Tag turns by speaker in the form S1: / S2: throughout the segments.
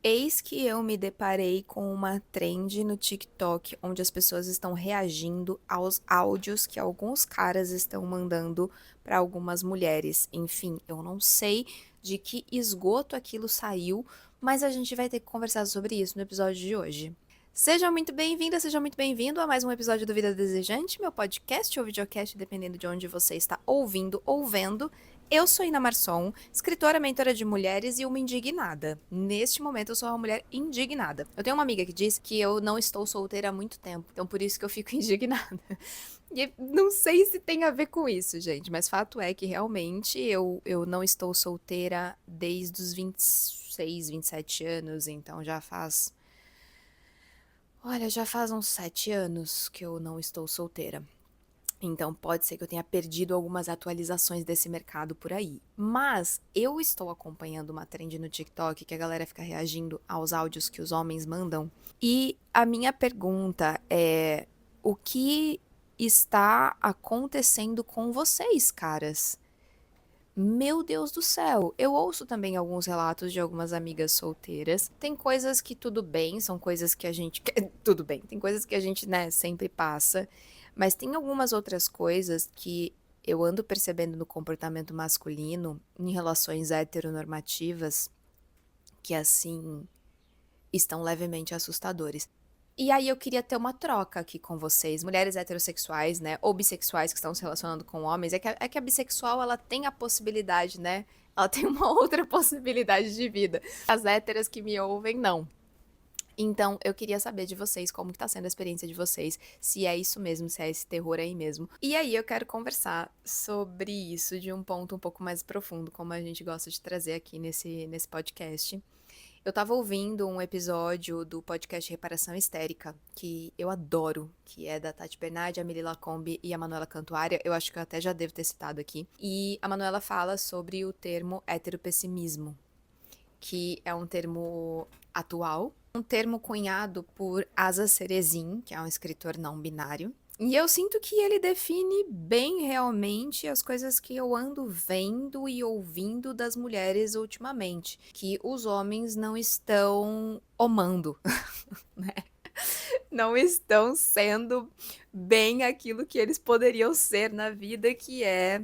S1: Eis que eu me deparei com uma trend no TikTok onde as pessoas estão reagindo aos áudios que alguns caras estão mandando para algumas mulheres. Enfim, eu não sei de que esgoto aquilo saiu, mas a gente vai ter que conversar sobre isso no episódio de hoje. Seja muito bem-vinda, seja muito bem-vindo a mais um episódio do Vida Desejante, meu podcast ou videocast, dependendo de onde você está ouvindo ou vendo. Eu sou Ina Marçom, escritora, mentora de mulheres e uma indignada. Neste momento eu sou uma mulher indignada. Eu tenho uma amiga que diz que eu não estou solteira há muito tempo, então por isso que eu fico indignada. E não sei se tem a ver com isso, gente, mas fato é que realmente eu não estou solteira desde os 26, 27 anos, então já faz... Olha, já faz uns 7 anos que eu não estou solteira. Então pode ser que eu tenha perdido algumas atualizações desse mercado por aí. Mas eu estou acompanhando uma trend no TikTok que a galera fica reagindo aos áudios que os homens mandam. E a minha pergunta é: o que está acontecendo com vocês, caras? Meu Deus do céu, eu ouço também alguns relatos de algumas amigas solteiras. Tem coisas que tudo bem, são coisas que a gente... Tudo bem, tem coisas que a gente, né, sempre passa. Mas tem algumas outras coisas que eu ando percebendo no comportamento masculino em relações heteronormativas que, assim, estão levemente assustadores. E aí eu queria ter uma troca aqui com vocês, mulheres heterossexuais, né, ou bissexuais que estão se relacionando com homens. É que a bissexual, ela tem a possibilidade, né, ela tem uma outra possibilidade de vida. As héteras que me ouvem, não. Então, eu queria saber de vocês como que tá sendo a experiência de vocês, se é isso mesmo, se é esse terror aí mesmo. E aí eu quero conversar sobre isso de um ponto um pouco mais profundo, como a gente gosta de trazer aqui nesse podcast. Eu tava ouvindo um episódio do podcast Reparação Histérica, que eu adoro, que é da Tati Bernardi, a Amelie Lacombe e a Manuela Cantuária. Eu acho que eu até já devo ter citado aqui. E a Manuela fala sobre o termo heteropessimismo, que é um termo atual, um termo cunhado por Asa Serezin, que é um escritor não binário. E eu sinto que ele define bem realmente as coisas que eu ando vendo e ouvindo das mulheres ultimamente, que os homens não estão omando, né? Não estão sendo bem aquilo que eles poderiam ser na vida, que é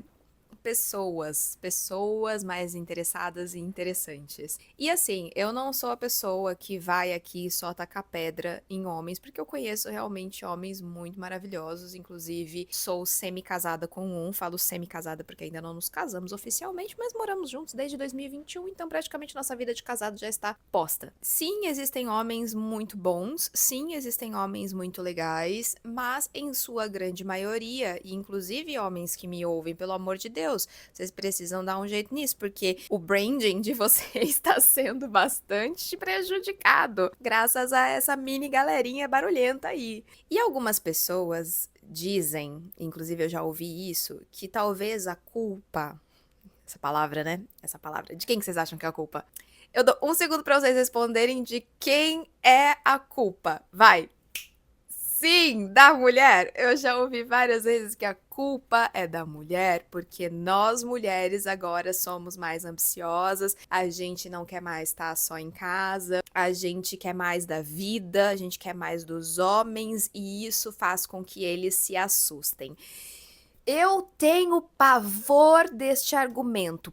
S1: pessoas mais interessadas e interessantes. E assim, eu não sou a pessoa que vai aqui só tacar pedra em homens, porque eu conheço realmente homens muito maravilhosos, inclusive sou semi-casada com um, falo semi-casada porque ainda não nos casamos oficialmente, mas moramos juntos desde 2021, então praticamente nossa vida de casado já está posta. Sim, existem homens muito bons, sim, existem homens muito legais, mas em sua grande maioria, e inclusive homens que me ouvem, pelo amor de Deus, vocês precisam dar um jeito nisso, porque o branding de vocês está sendo bastante prejudicado, graças a essa mini galerinha barulhenta aí. E algumas pessoas dizem, inclusive eu já ouvi isso, que talvez a culpa, essa palavra, né? Essa palavra, de quem que vocês acham que é a culpa? Eu dou um segundo para vocês responderem de quem é a culpa. Vai! Sim, da mulher. Eu já ouvi várias vezes que a culpa é da mulher, porque nós mulheres agora somos mais ambiciosas, a gente não quer mais estar só em casa, a gente quer mais da vida, a gente quer mais dos homens, e isso faz com que eles se assustem. Eu tenho pavor deste argumento,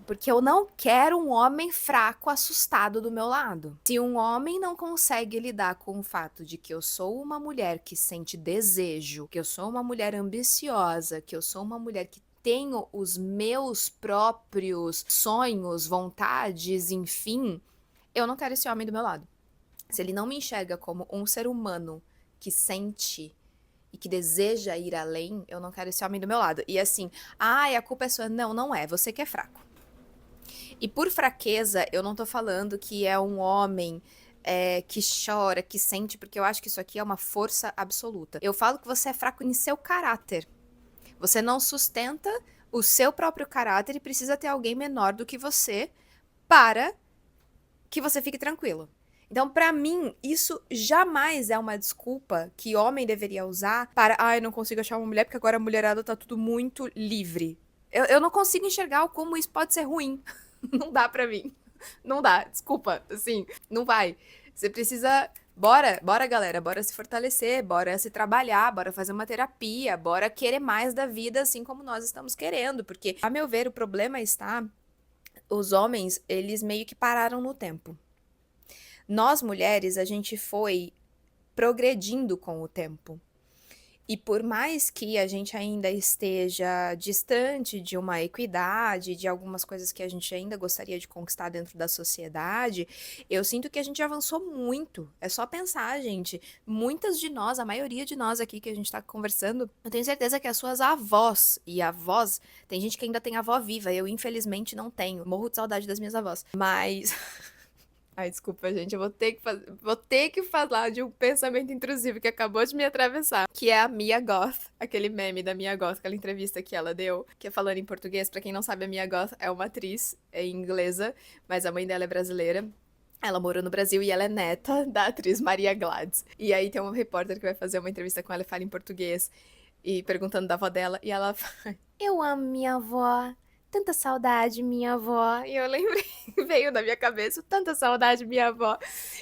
S1: porque eu não quero um homem fraco, assustado do meu lado. Se um homem não consegue lidar com o fato de que eu sou uma mulher que sente desejo, que eu sou uma mulher ambiciosa, que eu sou uma mulher que tenho os meus próprios sonhos, vontades, enfim, eu não quero esse homem do meu lado. Se ele não me enxerga como um ser humano que sente e que deseja ir além, eu não quero esse homem do meu lado. E assim, ai, a culpa é sua. Não, não é. Você que é fraco. E por fraqueza, eu não tô falando que é um homem que chora, que sente, porque eu acho que isso aqui é uma força absoluta. Eu falo que você é fraco em seu caráter. Você não sustenta o seu próprio caráter e precisa ter alguém menor do que você para que você fique tranquilo. Então, pra mim, isso jamais é uma desculpa que homem deveria usar para, ai, não consigo achar uma mulher porque agora a mulherada tá tudo muito livre. Eu não consigo enxergar como isso pode ser ruim. Não dá pra mim. Não dá, desculpa, assim, não vai. Você precisa. Bora, galera, bora se fortalecer, bora se trabalhar, bora fazer uma terapia, bora querer mais da vida, assim como nós estamos querendo. Porque, a meu ver, o problema está. Os homens, eles meio que pararam no tempo. Nós, mulheres, a gente foi progredindo com o tempo. E por mais que a gente ainda esteja distante de uma equidade, de algumas coisas que a gente ainda gostaria de conquistar dentro da sociedade, eu sinto que a gente avançou muito. É só pensar, gente. Muitas de nós, a maioria de nós aqui que a gente tá conversando, eu tenho certeza que as suas avós e avós, tem gente que ainda tem avó viva, eu infelizmente não tenho. Morro de saudade das minhas avós. Mas ai, desculpa, gente, eu vou ter que falar de um pensamento intrusivo que acabou de me atravessar, que é a Mia Goth, aquele meme da Mia Goth, aquela entrevista que ela deu, que é falando em português. Pra quem não sabe, a Mia Goth é uma atriz, é inglesa, mas a mãe dela é brasileira. Ela morou no Brasil e ela é neta da atriz Maria Gladys. E aí tem um repórter que vai fazer uma entrevista com ela e fala em português, e perguntando da avó dela, e ela fala: eu amo minha avó. Tanta saudade, minha avó. E eu lembrei, veio na minha cabeça, tanta saudade, minha avó.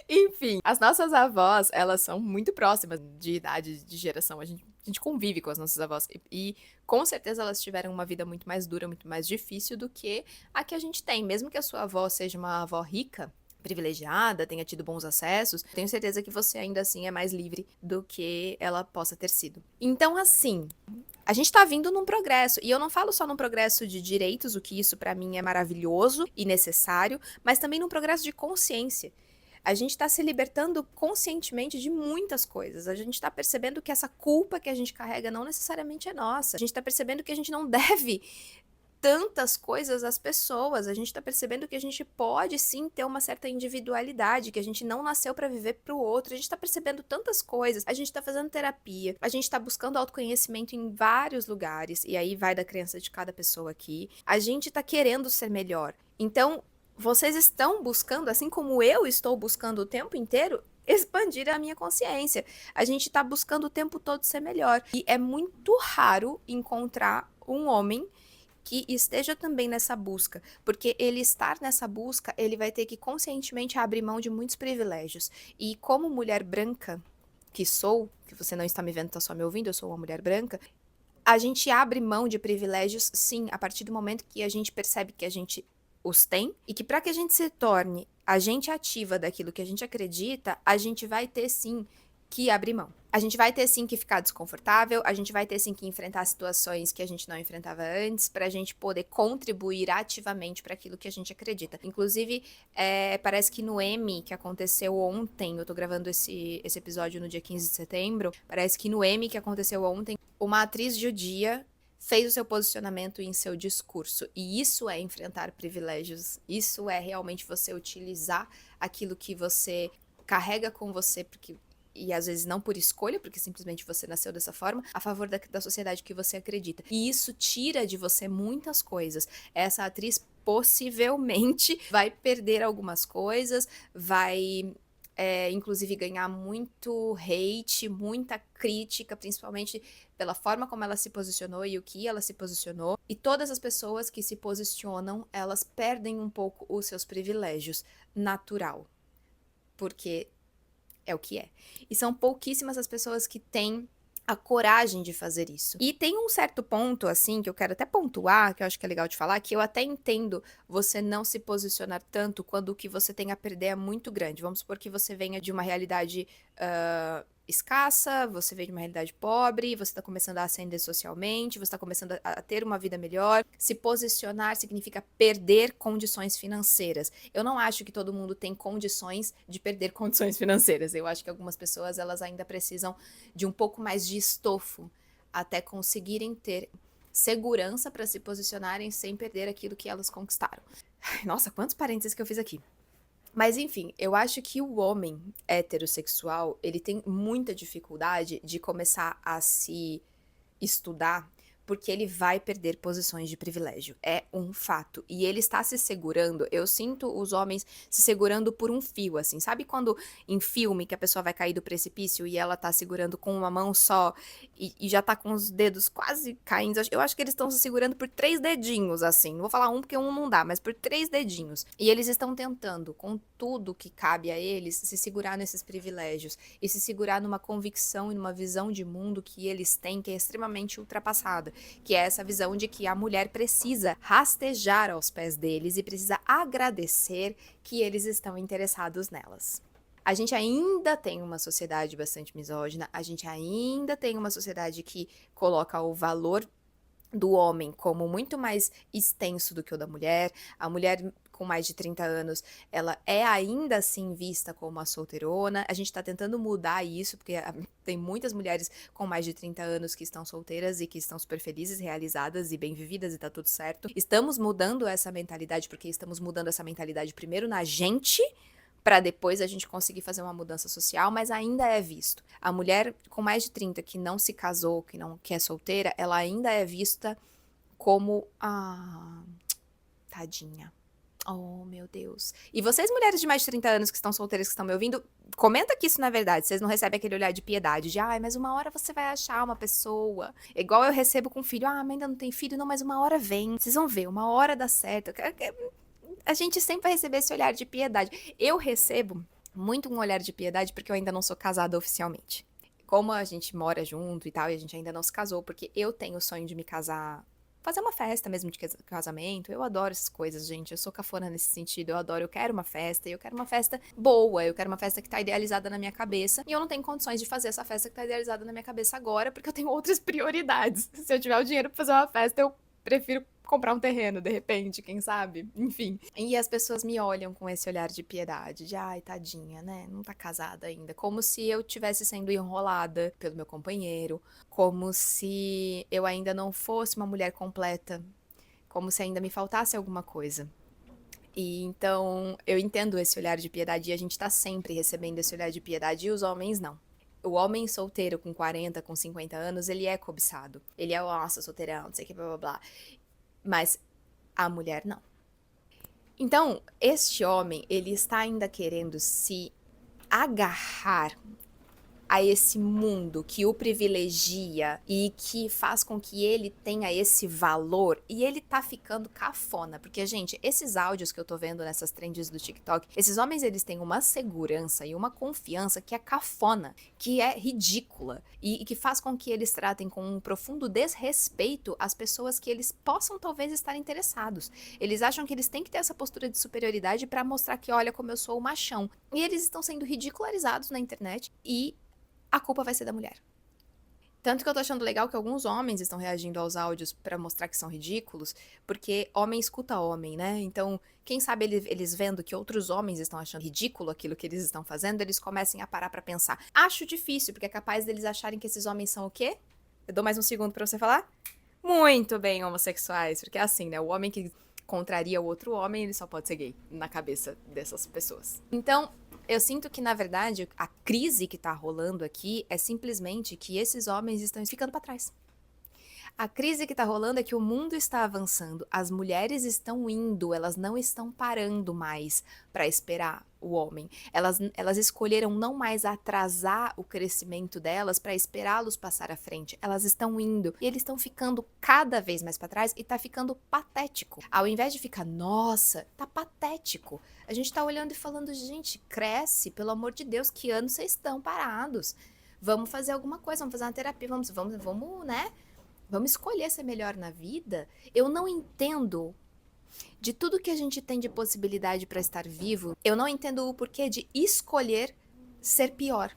S1: Enfim, as nossas avós, elas são muito próximas de idade, de geração. A gente convive com as nossas avós. E com certeza elas tiveram uma vida muito mais dura, muito mais difícil do que a que a gente tem. Mesmo que a sua avó seja uma avó rica, privilegiada, tenha tido bons acessos, tenho certeza que você ainda assim é mais livre do que ela possa ter sido. Então, assim, a gente tá vindo num progresso, e eu não falo só num progresso de direitos, o que isso pra mim é maravilhoso e necessário, mas também num progresso de consciência. A gente tá se libertando conscientemente de muitas coisas. A gente tá percebendo que essa culpa que a gente carrega não necessariamente é nossa. A gente tá percebendo que a gente não deve tantas coisas às pessoas. A gente tá percebendo que a gente pode sim ter uma certa individualidade, que a gente não nasceu pra viver pro outro. A gente tá percebendo tantas coisas. A gente tá fazendo terapia, a gente tá buscando autoconhecimento em vários lugares, e aí vai da crença de cada pessoa aqui. A gente tá querendo ser melhor. Então, vocês estão buscando, assim como eu estou buscando o tempo inteiro, expandir a minha consciência. A gente tá buscando o tempo todo ser melhor. E é muito raro encontrar um homem que esteja também nessa busca, porque ele estar nessa busca, ele vai ter que conscientemente abrir mão de muitos privilégios. E como mulher branca que sou, que você não está me vendo, está só me ouvindo, eu sou uma mulher branca, a gente abre mão de privilégios, sim, a partir do momento que a gente percebe que a gente os tem, e que para que a gente se torne agente ativa daquilo que a gente acredita, a gente vai ter sim que abrir mão. A gente vai ter sim que ficar desconfortável, a gente vai ter sim que enfrentar situações que a gente não enfrentava antes, pra gente poder contribuir ativamente para aquilo que a gente acredita. Inclusive, parece que no Emmy, que aconteceu ontem, eu tô gravando esse episódio no dia 15 de setembro, parece que no Emmy que aconteceu ontem, uma atriz judia fez o seu posicionamento em seu discurso. E isso é enfrentar privilégios, isso é realmente você utilizar aquilo que você carrega com você, porque e às vezes não por escolha, porque simplesmente você nasceu dessa forma, a favor da sociedade que você acredita. E isso tira de você muitas coisas. Essa atriz possivelmente vai perder algumas coisas, vai inclusive ganhar muito hate, muita crítica, principalmente pela forma como ela se posicionou e o que ela se posicionou. E todas as pessoas que se posicionam, elas perdem um pouco os seus privilégios, natural. Porque é o que é. E são pouquíssimas as pessoas que têm a coragem de fazer isso. E tem um certo ponto, assim, que eu quero até pontuar, que eu acho que é legal de falar, que eu até entendo você não se posicionar tanto quando o que você tem a perder é muito grande. Vamos supor que você venha de uma realidade escassa, você veio de uma realidade pobre, você está começando a ascender socialmente, você está começando a ter uma vida melhor. Se posicionar significa perder condições financeiras. Eu não acho que todo mundo tem condições de perder condições financeiras. Eu acho que algumas pessoas, elas ainda precisam de um pouco mais de estofo até conseguirem ter segurança para se posicionarem sem perder aquilo que elas conquistaram. Nossa, quantos parênteses que eu fiz aqui. Mas enfim, eu acho que o homem heterossexual, ele tem muita dificuldade de começar a se estudar, porque ele vai perder posições de privilégio. É um fato. E ele está se segurando. Eu sinto os homens se segurando por um fio, assim. Sabe quando em filme que a pessoa vai cair do precipício e ela tá segurando com uma mão só e já tá com os dedos quase caindo? Eu acho que eles estão se segurando por 3 dedinhos, assim. Não vou falar um porque um não dá, mas por 3 dedinhos. E eles estão tentando, com tudo que cabe a eles, se segurar nesses privilégios e se segurar numa convicção e numa visão de mundo que eles têm que é extremamente ultrapassada, que é essa visão de que a mulher precisa rastejar aos pés deles e precisa agradecer que eles estão interessados nelas. A gente ainda tem uma sociedade bastante misógina, a gente ainda tem uma sociedade que coloca o valor do homem como muito mais extenso do que o da mulher. A mulher com mais de 30 anos, ela é ainda assim vista como a solteirona. A gente tá tentando mudar isso, porque tem muitas mulheres com mais de 30 anos que estão solteiras e que estão super felizes, realizadas e bem-vividas e tá tudo certo. Estamos mudando essa mentalidade, porque estamos mudando essa mentalidade primeiro na gente, para depois a gente conseguir fazer uma mudança social, mas ainda é visto. A mulher com mais de 30 que não se casou, que é solteira, ela ainda é vista como tadinha. Oh, meu Deus. E vocês, mulheres de mais de 30 anos que estão solteiras, que estão me ouvindo, comenta que isso não é verdade. Vocês não recebem aquele olhar de piedade, de, mas uma hora você vai achar uma pessoa. Igual eu recebo com filho, mas ainda não tem filho, não, mas uma hora vem. Vocês vão ver, uma hora dá certo. A gente sempre vai receber esse olhar de piedade. Eu recebo muito um olhar de piedade porque eu ainda não sou casada oficialmente. Como a gente mora junto e tal, e a gente ainda não se casou, porque eu tenho o sonho de me casar, fazer uma festa mesmo de casamento. Eu adoro essas coisas, gente. Eu sou cafona nesse sentido. Eu quero uma festa, e eu quero uma festa boa, eu quero uma festa que tá idealizada na minha cabeça. E eu não tenho condições de fazer essa festa que tá idealizada na minha cabeça agora, porque eu tenho outras prioridades. Se eu tiver o dinheiro pra fazer uma festa, eu prefiro comprar um terreno, de repente, quem sabe? Enfim. E as pessoas me olham com esse olhar de piedade, de ai, tadinha, né? Não tá casada ainda. Como se eu tivesse sendo enrolada pelo meu companheiro, como se eu ainda não fosse uma mulher completa, como se ainda me faltasse alguma coisa. E então, eu entendo esse olhar de piedade e a gente tá sempre recebendo esse olhar de piedade e os homens não. O homem solteiro com 40, com 50 anos, ele é cobiçado. Ele é, nossa, solteirão, não sei o que, blá, blá, blá. Mas a mulher não. Então, este homem, ele está ainda querendo se agarrar a esse mundo que o privilegia e que faz com que ele tenha esse valor, e ele tá ficando cafona, porque, gente, esses áudios que eu tô vendo nessas trends do TikTok, esses homens, eles têm uma segurança e uma confiança que é cafona, que é ridícula, e que faz com que eles tratem com um profundo desrespeito as pessoas que eles possam talvez estar interessados. Eles acham que eles têm que ter essa postura de superioridade pra mostrar que, olha como eu sou o machão. E eles estão sendo ridicularizados na internet e a culpa vai ser da mulher. Tanto que eu tô achando legal que alguns homens estão reagindo aos áudios pra mostrar que são ridículos, porque homem escuta homem, né? Então, quem sabe eles vendo que outros homens estão achando ridículo aquilo que eles estão fazendo, eles comecem a parar pra pensar. Acho difícil, porque é capaz deles acharem que esses homens são o quê? Eu dou mais um segundo pra você falar? Muito bem, homossexuais, porque é assim, né? O homem que contraria o outro homem, ele só pode ser gay na cabeça dessas pessoas. Então, eu sinto que, na verdade, a crise que tá rolando aqui é simplesmente que esses homens estão ficando pra trás. A crise que tá rolando é que o mundo está avançando, as mulheres estão indo, elas não estão parando mais pra esperar o homem. Elas escolheram não mais atrasar o crescimento delas pra esperá-los passar à frente. Elas estão indo e eles estão ficando cada vez mais pra trás e tá ficando patético. Ao invés de ficar, nossa, tá patético. A gente tá olhando e falando, gente, cresce, pelo amor de Deus, que anos vocês estão parados? Vamos fazer alguma coisa, vamos fazer uma terapia, vamos, né? Vamos escolher ser melhor na vida? Eu não entendo de tudo que a gente tem de possibilidade para estar vivo, eu não entendo o porquê de escolher ser pior.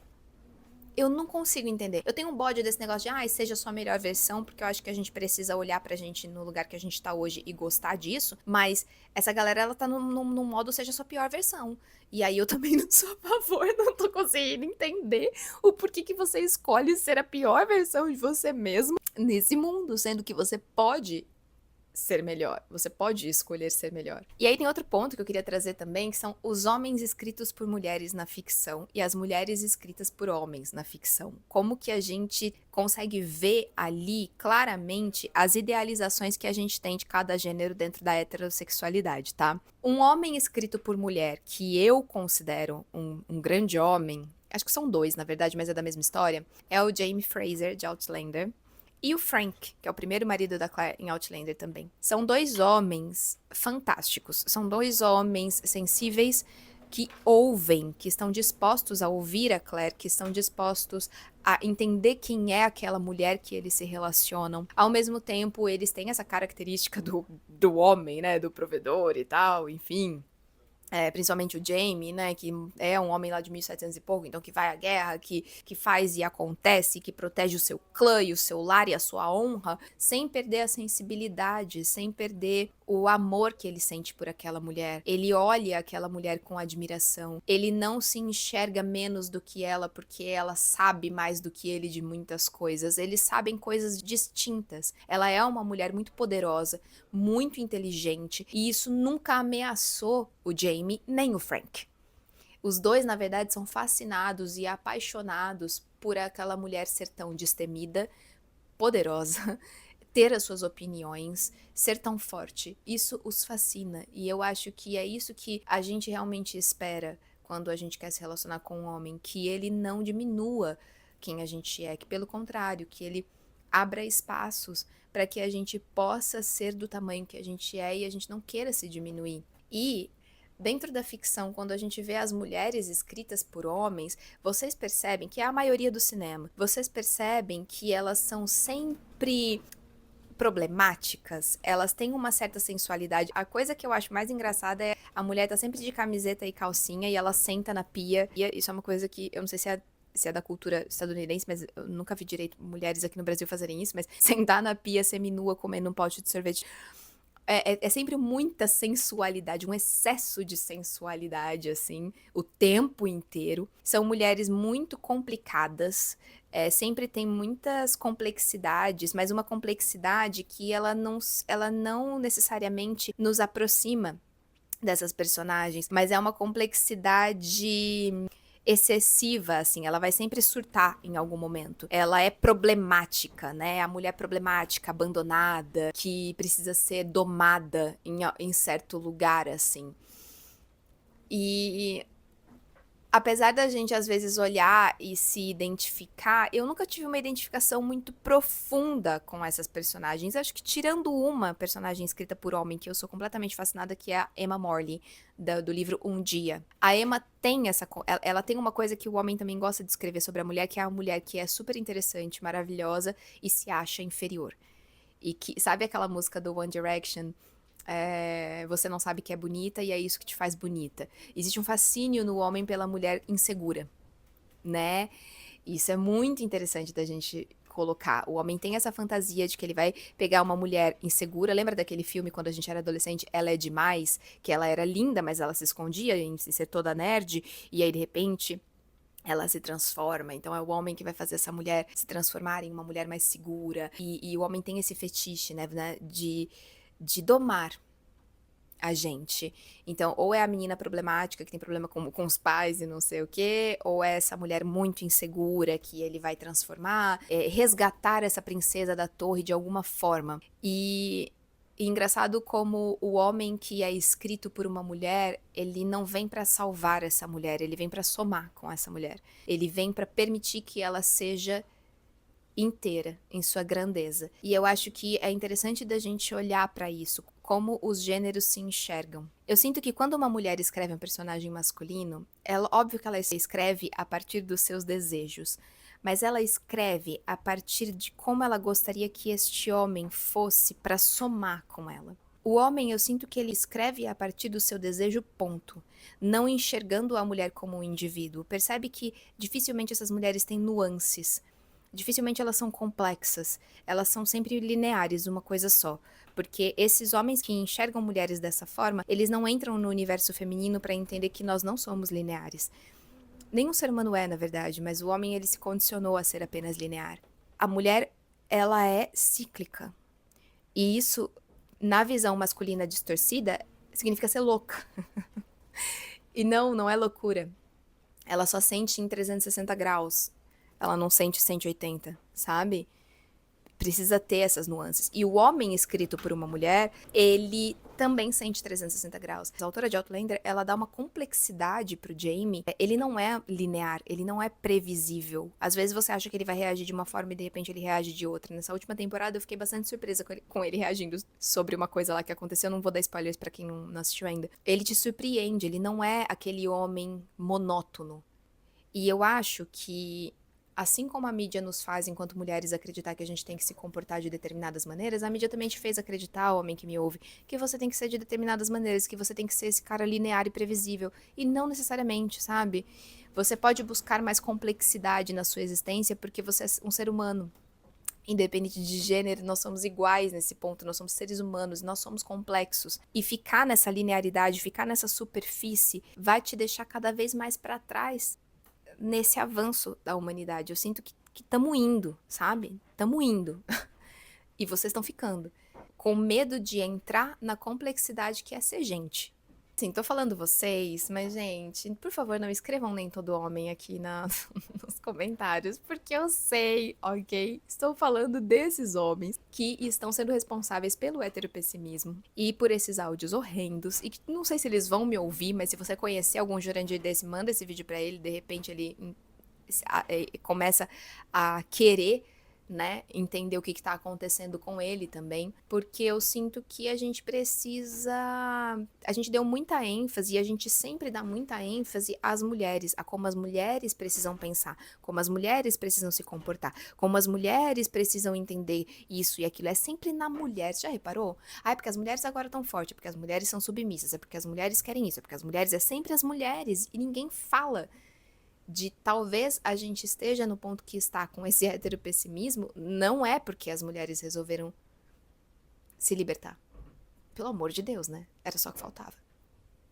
S1: Eu não consigo entender. Eu tenho um bode desse negócio de, seja a sua melhor versão, porque eu acho que a gente precisa olhar pra gente no lugar que a gente tá hoje e gostar disso, mas essa galera, ela tá no modo seja a sua pior versão. E aí eu também não sou a favor, não tô conseguindo entender o porquê que você escolhe ser a pior versão de você mesmo nesse mundo, sendo que você pode ser melhor, você pode escolher ser melhor. E aí tem outro ponto que eu queria trazer também, que são os homens escritos por mulheres na ficção e as mulheres escritas por homens na ficção. Como que a gente consegue ver ali claramente as idealizações que a gente tem de cada gênero dentro da heterossexualidade, tá? Um homem escrito por mulher que eu considero um grande homem, acho que são dois, na verdade, mas é da mesma história, é o Jamie Fraser, de Outlander, e o Frank, que é o primeiro marido da Claire em Outlander também. São dois homens fantásticos. São dois homens sensíveis que ouvem, que estão dispostos a ouvir a Claire, que estão dispostos a entender quem é aquela mulher que eles se relacionam. Ao mesmo tempo, eles têm essa característica do homem, né? Do provedor e tal, enfim. Principalmente o Jaime, né, que é um homem lá de 1700 e pouco, então que vai à guerra, que faz e acontece, que protege o seu clã e o seu lar e a sua honra, sem perder a sensibilidade, sem perder o amor que ele sente por aquela mulher. Ele olha aquela mulher com admiração, ele não se enxerga menos do que ela porque ela sabe mais do que ele de muitas coisas, eles sabem coisas distintas. Ela é uma mulher muito poderosa, muito inteligente, e isso nunca ameaçou o Jamie nem o Frank. Os dois, na verdade, são fascinados e apaixonados por aquela mulher ser tão destemida, poderosa, ter as suas opiniões, ser tão forte. Isso os fascina, e eu acho que é isso que a gente realmente espera quando a gente quer se relacionar com um homem, que ele não diminua quem a gente é, que pelo contrário, que ele abra espaços para que a gente possa ser do tamanho que a gente é e a gente não queira se diminuir. E dentro da ficção, quando a gente vê as mulheres escritas por homens, vocês percebem que é a maioria do cinema. Vocês percebem que elas são sempre problemáticas, elas têm uma certa sensualidade. A coisa que eu acho mais engraçada é a mulher tá sempre de camiseta e calcinha e ela senta na pia. E isso é uma coisa que eu não sei se é da cultura estadunidense, mas eu nunca vi direito mulheres aqui no Brasil fazerem isso, mas sentar na pia seminua comendo um pote de sorvete é sempre muita sensualidade, um excesso de sensualidade, assim, o tempo inteiro. São mulheres muito complicadas, sempre tem muitas complexidades, mas uma complexidade que ela não necessariamente nos aproxima dessas personagens, mas é uma complexidade excessiva, assim, ela vai sempre surtar em algum momento. Ela é problemática, né? A mulher problemática, abandonada, que precisa ser domada em certo lugar, assim. E apesar da gente às vezes olhar e se identificar, eu nunca tive uma identificação muito profunda com essas personagens. Acho que tirando uma personagem escrita por homem que eu sou completamente fascinada, que é a Emma Morley, do livro Um Dia. A Emma tem ela tem uma coisa que o homem também gosta de escrever sobre a mulher, que é a mulher que é super interessante, maravilhosa e se acha inferior. E que, sabe aquela música do One Direction? Você não sabe que é bonita e é isso que te faz bonita. Existe um fascínio no homem pela mulher insegura, né? Isso é muito interessante da gente colocar. O homem tem essa fantasia de que ele vai pegar uma mulher insegura. Lembra daquele filme quando a gente era adolescente, Ela é Demais? Que ela era linda, mas ela se escondia em ser toda nerd. E aí, de repente, ela se transforma. Então é o homem que vai fazer essa mulher se transformar em uma mulher mais segura. E o homem tem esse fetiche, né? De domar a gente. Então, ou é a menina problemática que tem problema com os pais e não sei o quê, ou é essa mulher muito insegura que ele vai transformar, resgatar essa princesa da torre de alguma forma. E engraçado como o homem que é escrito por uma mulher, ele não vem pra salvar essa mulher, ele vem pra somar com essa mulher. Ele vem pra permitir que ela seja inteira em sua grandeza. E eu acho que é interessante da gente olhar pra isso, como os gêneros se enxergam. Eu sinto que quando uma mulher escreve um personagem masculino, óbvio que ela escreve a partir dos seus desejos, mas ela escreve a partir de como ela gostaria que este homem fosse pra somar com ela. O homem, eu sinto que ele escreve a partir do seu desejo, ponto. Não enxergando a mulher como um indivíduo. Percebe que dificilmente essas mulheres têm nuances. Dificilmente elas são complexas, elas são sempre lineares, uma coisa só. Porque esses homens que enxergam mulheres dessa forma, eles não entram no universo feminino para entender que nós não somos lineares. Nenhum ser humano é, na verdade, mas o homem ele se condicionou a ser apenas linear. A mulher, ela é cíclica. E isso na visão masculina distorcida, significa ser louca. E não é loucura. Ela só sente em 360 graus. Ela não sente 180, sabe? Precisa ter essas nuances. E o homem escrito por uma mulher, ele também sente 360 graus. A autora de Outlander, ela dá uma complexidade pro Jaime. Ele não é linear, ele não é previsível. Às vezes você acha que ele vai reagir de uma forma e de repente ele reage de outra. Nessa última temporada eu fiquei bastante surpresa com ele reagindo sobre uma coisa lá que aconteceu. Eu não vou dar spoilers pra quem não assistiu ainda. Ele te surpreende, ele não é aquele homem monótono. E eu acho que, assim como a mídia nos faz, enquanto mulheres, acreditar que a gente tem que se comportar de determinadas maneiras, a mídia também te fez acreditar, homem que me ouve, que você tem que ser de determinadas maneiras, que você tem que ser esse cara linear e previsível. E não necessariamente, sabe? Você pode buscar mais complexidade na sua existência porque você é um ser humano. Independente de gênero, nós somos iguais nesse ponto, nós somos seres humanos, nós somos complexos. E ficar nessa linearidade, ficar nessa superfície, vai te deixar cada vez mais para trás nesse avanço da humanidade. Eu sinto que estamos indo, sabe? Estamos indo. E vocês estão ficando. Com medo de entrar na complexidade que é ser gente. Sim, tô falando vocês, mas, gente, por favor, não escrevam nem todo homem aqui nos comentários, porque eu sei, ok? Estou falando desses homens que estão sendo responsáveis pelo heteropessimismo e por esses áudios horrendos, e que não sei se eles vão me ouvir, mas se você conhecer algum Jurandir desse, manda esse vídeo pra ele, de repente ele começa a querer, né, entender o que está acontecendo com ele também, porque eu sinto que a gente precisa, a gente deu muita ênfase e a gente sempre dá muita ênfase às mulheres, a como as mulheres precisam pensar, como as mulheres precisam se comportar, como as mulheres precisam entender isso e aquilo, é sempre na mulher, você já reparou? Ah, é porque as mulheres agora estão fortes, é porque as mulheres são submissas, é porque as mulheres querem isso, é porque as mulheres, é sempre as mulheres, e ninguém fala de talvez a gente esteja no ponto que está com esse heteropessimismo, não é porque as mulheres resolveram se libertar. Pelo amor de Deus, né? Era só o que faltava.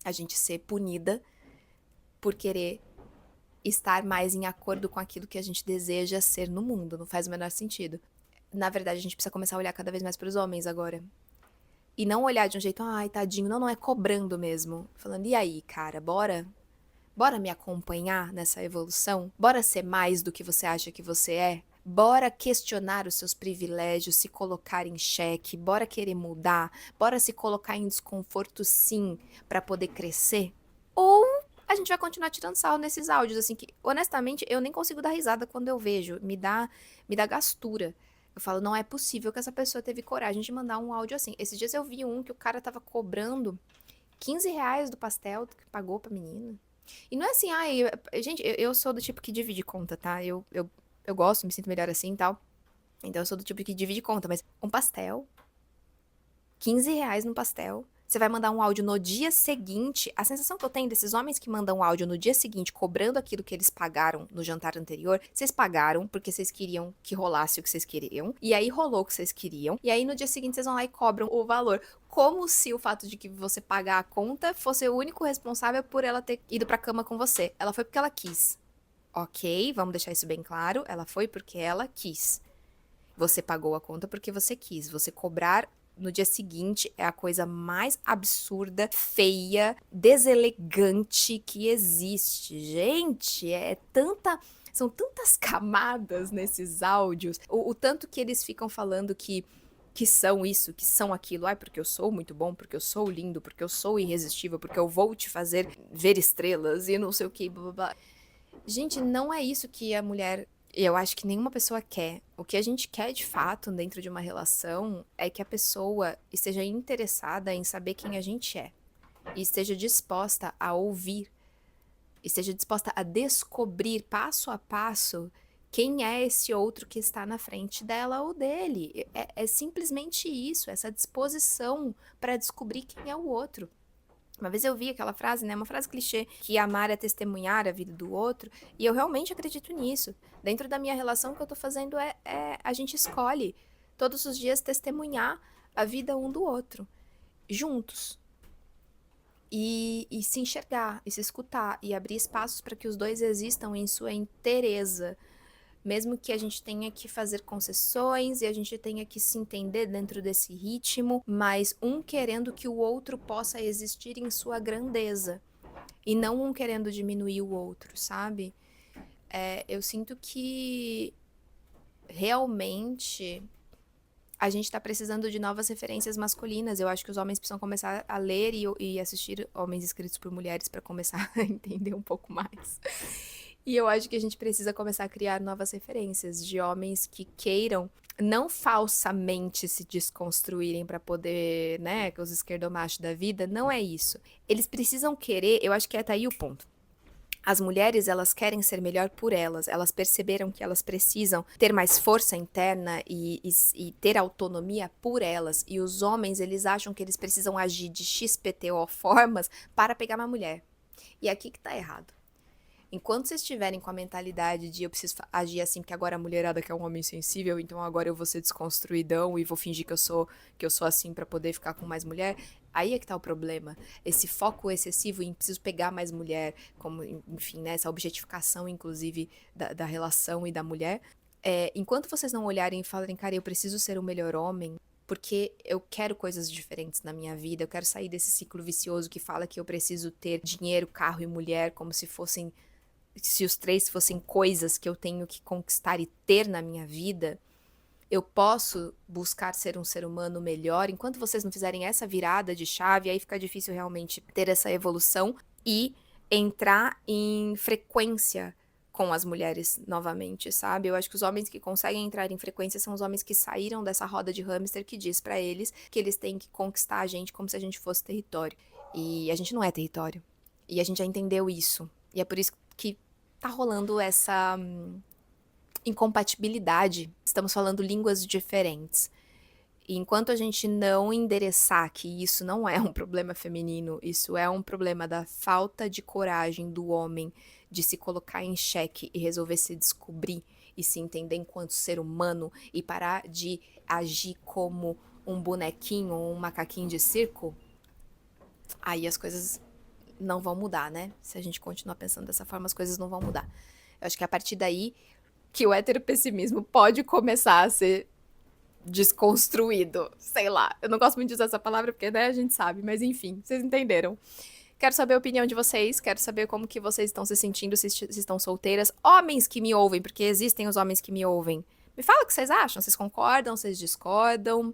S1: A gente ser punida por querer estar mais em acordo com aquilo que a gente deseja ser no mundo. Não faz o menor sentido. Na verdade, a gente precisa começar a olhar cada vez mais para os homens agora. E não olhar de um jeito, ai, tadinho, não é cobrando mesmo. Falando, e aí, cara, bora? Bora me acompanhar nessa evolução? Bora ser mais do que você acha que você é? Bora questionar os seus privilégios, se colocar em xeque, bora querer mudar, bora se colocar em desconforto sim, para poder crescer? Ou a gente vai continuar tirando sarro nesses áudios, assim, que honestamente eu nem consigo dar risada quando eu vejo, me dá gastura. Eu falo, não é possível que essa pessoa teve coragem de mandar um áudio assim. Esses dias eu vi um que o cara tava cobrando R$ 15 do pastel que pagou pra menina. E não é assim, ai, gente, eu sou do tipo que divide conta, tá? Eu gosto, me sinto melhor assim e tal. Então eu sou do tipo que divide conta, mas um pastel, R$ 15 num pastel. Você vai mandar um áudio no dia seguinte. A sensação que eu tenho desses homens que mandam áudio no dia seguinte, cobrando aquilo que eles pagaram no jantar anterior, vocês pagaram porque vocês queriam que rolasse o que vocês queriam. E aí rolou o que vocês queriam. E aí no dia seguinte vocês vão lá e cobram o valor. Como se o fato de que você pagar a conta fosse o único responsável por ela ter ido pra cama com você. Ela foi porque ela quis. Ok, vamos deixar isso bem claro. Ela foi porque ela quis. Você pagou a conta porque você quis. Você cobrar no dia seguinte é a coisa mais absurda, feia, deselegante que existe. Gente, são tantas camadas nesses áudios. O tanto que eles ficam falando que são isso, que são aquilo. Ai, porque eu sou muito bom, porque eu sou lindo, porque eu sou irresistível, porque eu vou te fazer ver estrelas e não sei o que, blá blá blá. Gente, não é isso que a mulher, eu acho que nenhuma pessoa quer. O que a gente quer de fato dentro de uma relação é que a pessoa esteja interessada em saber quem a gente é. E esteja disposta a ouvir. Esteja disposta a descobrir passo a passo quem é esse outro que está na frente dela ou dele. É simplesmente isso, essa disposição para descobrir quem é o outro. Uma vez eu vi aquela frase, né, uma frase clichê, que amar é testemunhar a vida do outro, e eu realmente acredito nisso. Dentro da minha relação, o que eu tô fazendo a gente escolhe todos os dias testemunhar a vida um do outro, juntos. E se enxergar, e se escutar, e abrir espaços para que os dois existam em sua inteireza. mesmo que a gente tenha que fazer concessões e a gente tenha que se entender dentro desse ritmo, mas um querendo que o outro possa existir em sua grandeza e não um querendo diminuir o outro, sabe? Eu sinto que realmente a gente tá precisando de novas referências masculinas. Eu acho que os homens precisam começar a ler e assistir homens escritos por mulheres para começar a entender um pouco mais. E eu acho que a gente precisa começar a criar novas referências de homens que queiram não falsamente se desconstruírem para poder, né, que os esquerdomachos da vida, não é isso. Eles precisam querer, eu acho que tá aí o ponto. As mulheres, elas querem ser melhor por elas perceberam que elas precisam ter mais força interna e ter autonomia por elas, e os homens, eles acham que eles precisam agir de XPTO formas para pegar uma mulher. E aqui que tá errado. Enquanto vocês estiverem com a mentalidade de eu preciso agir assim, porque agora a mulherada quer um homem sensível, então agora eu vou ser desconstruidão e vou fingir que eu sou assim pra poder ficar com mais mulher, aí é que tá o problema. Esse foco excessivo em preciso pegar mais mulher, como, enfim, né, essa objetificação, inclusive, da relação e da mulher. Enquanto vocês não olharem e falarem, cara, eu preciso ser o melhor homem, porque eu quero coisas diferentes na minha vida, eu quero sair desse ciclo vicioso que fala que eu preciso ter dinheiro, carro e mulher como se os três fossem coisas que eu tenho que conquistar e ter na minha vida, eu posso buscar ser um ser humano melhor. Enquanto vocês não fizerem essa virada de chave, aí fica difícil realmente ter essa evolução e entrar em frequência com as mulheres novamente, sabe? Eu acho que os homens que conseguem entrar em frequência são os homens que saíram dessa roda de hamster que diz pra eles que eles têm que conquistar a gente como se a gente fosse território. E a gente não é território. E a gente já entendeu isso. E é por isso que tá rolando essa incompatibilidade. Estamos falando línguas diferentes. E enquanto a gente não endereçar que isso não é um problema feminino, isso é um problema da falta de coragem do homem de se colocar em xeque e resolver se descobrir e se entender enquanto ser humano e parar de agir como um bonequinho ou um macaquinho de circo, aí as coisas não vão mudar, né? Se a gente continuar pensando dessa forma, as coisas não vão mudar. Eu acho que é a partir daí que o heteropessimismo pode começar a ser desconstruído. Sei lá. Eu não gosto muito de usar essa palavra porque, né, a gente sabe. Mas enfim, vocês entenderam. Quero saber a opinião de vocês. Quero saber como que vocês estão se sentindo, se estão solteiras. Homens que me ouvem, porque existem os homens que me ouvem. Me fala o que vocês acham. Vocês concordam? Vocês discordam?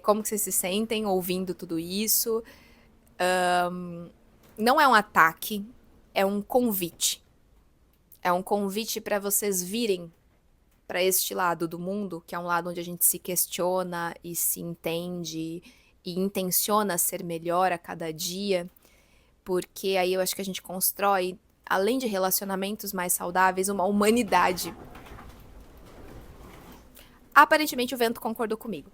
S1: Como que vocês se sentem ouvindo tudo isso? Não é um ataque. É um convite. É um convite para vocês virem para este lado do mundo, que é um lado onde a gente se questiona e se entende e intenciona ser melhor a cada dia, porque aí eu acho que a gente constrói, além de relacionamentos mais saudáveis, uma humanidade. Aparentemente o vento concordou comigo.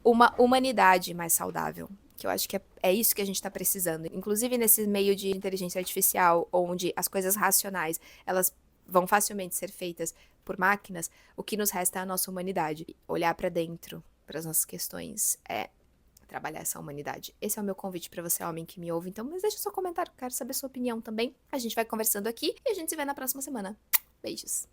S1: Uma humanidade mais saudável. Que eu acho que é isso que a gente está precisando. Inclusive nesse meio de inteligência artificial, onde as coisas racionais, elas vão facilmente ser feitas por máquinas, o que nos resta é a nossa humanidade. Olhar para dentro, para as nossas questões, trabalhar essa humanidade. Esse é o meu convite para você, homem que me ouve. Então, mas deixa seu comentário, quero saber sua opinião também. A gente vai conversando aqui e a gente se vê na próxima semana. Beijos.